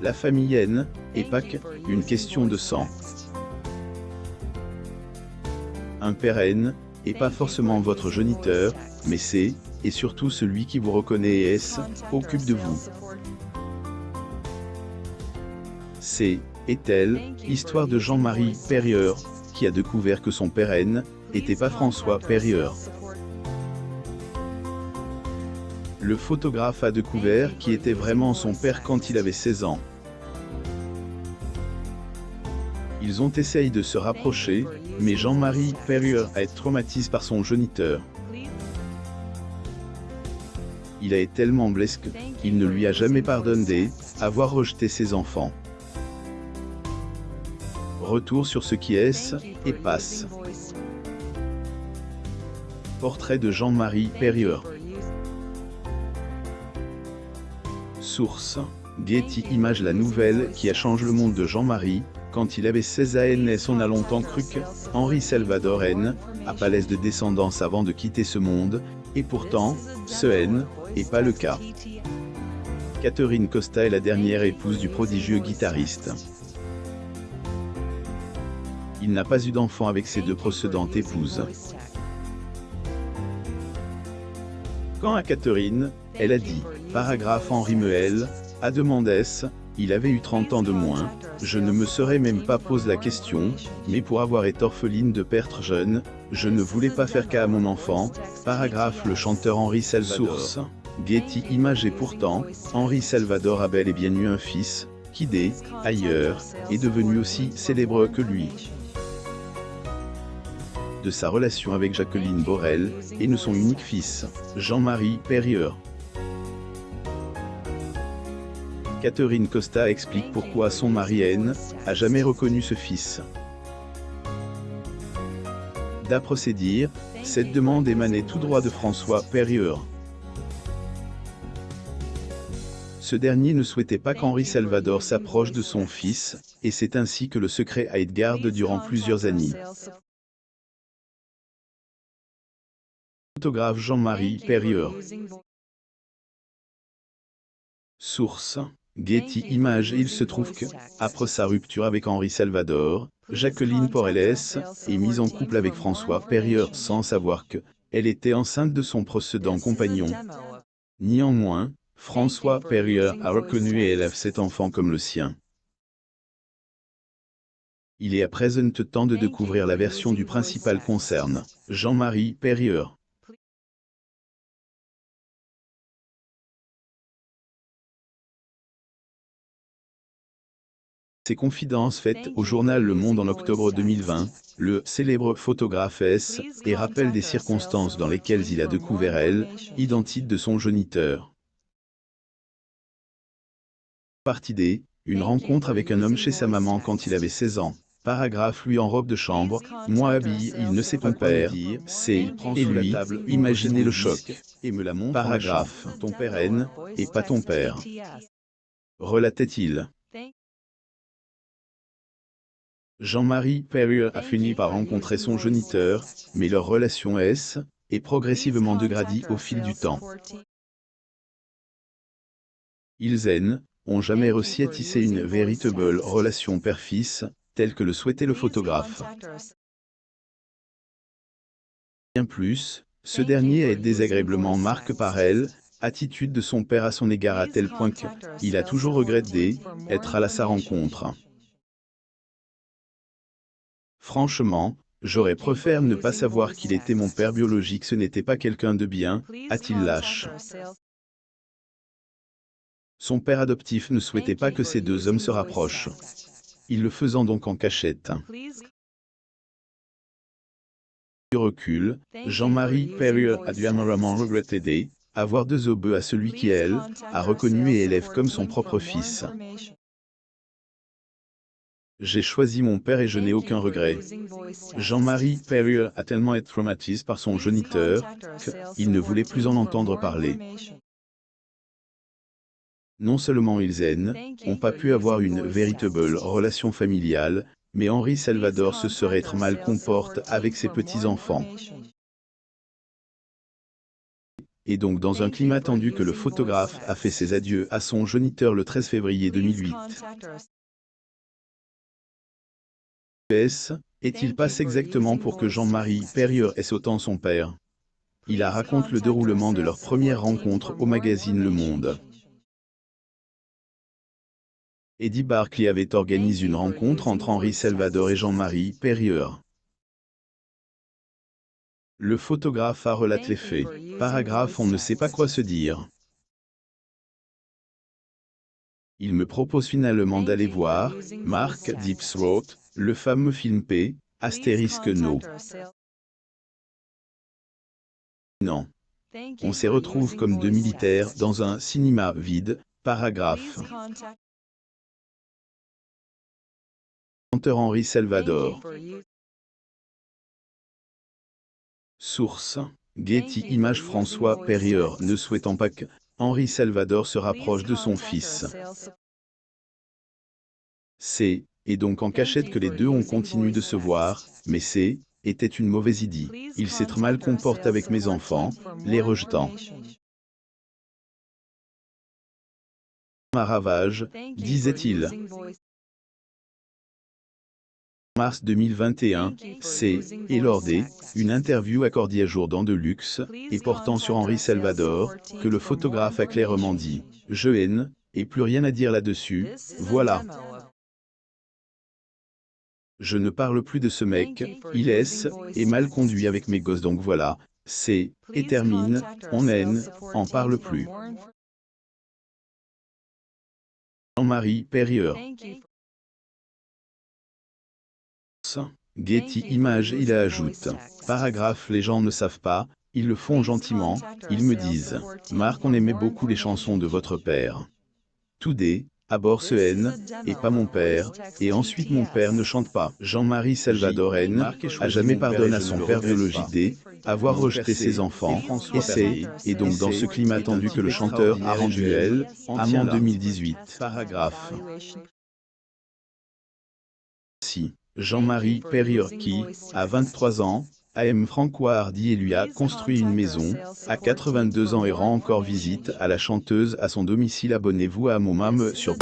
La famille N n'est pas qu'une question de sang. Un père N n'est pas forcément votre géniteur, mais c'est, et surtout celui qui vous reconnaît et s'occupe de vous. C'est, est-elle, l'histoire de Jean-Marie Perrieur, qui a découvert que son père N n'était pas François Perrieur. Le photographe a découvert qui était vraiment son père quand il avait 16 ans. Ils ont essayé de se rapprocher, mais Jean-Marie Perrieur a été traumatisé par son géniteur. Il a été tellement blessé qu'il ne lui a jamais pardonné d'avoir rejeté ses enfants. Retour sur ce qui est et passe. Portrait de Jean-Marie Perrieur. Source: Getty Images. La nouvelle qui a changé le monde de Jean-Marie, quand il avait 16 ans. On a longtemps cru qu'Henri Salvador N a pas l'aise de descendance avant de quitter ce monde, et pourtant, ce N n'est pas le cas. Catherine Costa est la dernière épouse du prodigieux guitariste. Il n'a pas eu d'enfant avec ses deux précédentes épouses. Quand à Catherine, elle a dit, paragraphe Henri Meuel, a demandé il avait eu 30 ans de moins, je ne me serais même pas posé la question, mais pour avoir été orpheline de père jeune, je ne voulais pas faire cas à mon enfant, paragraphe le chanteur Henri Salvador. Source: Getty Images. Et pourtant, Henri Salvador a bel et bien eu un fils, qui dès ailleurs, est devenu aussi célèbre que lui. De sa relation avec Jacqueline Borel, et de son unique fils, Jean-Marie Perrieur. Catherine Costa explique pourquoi son mari N a jamais reconnu ce fils. D'après ses dires, cette demande émanait tout droit de François Perrieur. Ce dernier ne souhaitait pas qu'Henri Salvador s'approche de son fils, et c'est ainsi que le secret a été gardé durant plusieurs années. Photographe Jean-Marie Perrieur. Source: Getty Images. Il se trouve que, après sa rupture avec Henri Salvador, Jacqueline Borel est mise en couple avec François Perrieur sans savoir qu'elle était enceinte de son précédent compagnon. Néanmoins, François Perrieur a reconnu et élève cet enfant comme le sien. Il est à présent temps de découvrir la version du principal concerne Jean-Marie Perrieur. Ses confidences faites au journal Le Monde en octobre 2020, le célèbre photographe et rappelle des circonstances dans lesquelles il a découvert l'identité de son géniteur. Partie D, une rencontre avec un homme chez sa maman quand il avait 16 ans. Paragraphe lui en robe de chambre, moi habillé, il ne sait pas quoi me dire, c'est, et lui, imaginez le choc, et me la montre. Paragraphe, ton père N, et pas ton père. Relatait-il. Jean-Marie Perrieur a fini par rencontrer son géniteur, mais leur relation est progressivement dégradée au fil du temps. Ils n'ont jamais réussi à tisser une véritable relation père-fils, telle que le souhaitait le photographe. Bien plus, ce dernier est désagréablement marqué par l'attitude de son père à son égard à tel point qu'il a toujours regretté d'être allé à sa rencontre. Franchement, j'aurais préféré ne pas savoir qu'il était mon père biologique. Ce n'était pas quelqu'un de bien, a-t-il lâché. Son père adoptif ne souhaitait pas que ces deux hommes se rapprochent. Il le faisant donc en cachette. Du recul, Jean-Marie Perrieur a dû amèrement regretter d'avoir deux obus à celui qui, a reconnu et élève comme son propre fils. J'ai choisi mon père et je n'ai aucun regret. Jean-Marie Perrieur a tellement été traumatisé par son géniteur qu'il ne voulait plus en entendre parler. Non seulement ils n'ont pas pu avoir une véritable relation familiale, mais Henri Salvador se serait mal comporté avec ses petits-enfants. et donc dans un climat tendu que le photographe a fait ses adieux à son géniteur le 13 février 2008. PS, est-il passe exactement pour que Jean-Marie Perrier ait autant son père? Il raconte le déroulement de leur première rencontre au magazine Le Monde. Eddie Barclay avait organisé une rencontre entre Henri Salvador et Jean-Marie Perrier. Le photographe relate les faits. Paragraphe, on ne sait pas quoi se dire. Il me propose finalement d'aller voir Mark Deep Throat, le fameux film P, astérisque no. Non. On se retrouve comme deux militaires dans un cinéma vide. Paragraphe. Chanteur Henri Salvador. Source. Getty Images. François Perrier ne souhaitant pas que Henri Salvador se rapproche de son fils. C'est, et donc en cachette que les deux ont continué de se voir, mais était une mauvaise idée. Il s'est très mal comporté avec mes enfants, les rejetant. Un ravage, disait-il. Mars 2021, et lors une interview accordée à Jourdan de Luxe, et portant sur Henri Salvador, que le photographe a clairement dit « Je haine, et plus rien à dire là-dessus, voilà. Je ne parle plus de ce mec, il est mal conduit avec mes gosses donc voilà, et termine, on haine, en parle plus. » Jean-Marie Perrier. Getty Images. Il ajoute. Paragraphe, les gens ne savent pas, ils le font gentiment, ils me disent. Marc, on aimait beaucoup les chansons de votre père. Tout d'abord ce haine, et pas mon père, et ensuite mon père ne chante pas. Jean-Marie Salvador a jamais pardonné à son père biologique avoir rejeté ses enfants, et donc dans ce climat tendu que le chanteur a rendu elle, amant 2018. Paragraphe. Si. Jean-Marie Perrier qui, à 23 ans, aime Francois Hardy et lui a construit une maison, à 82 ans et rend encore visite à la chanteuse à son domicile. Abonnez-vous à mon mam sur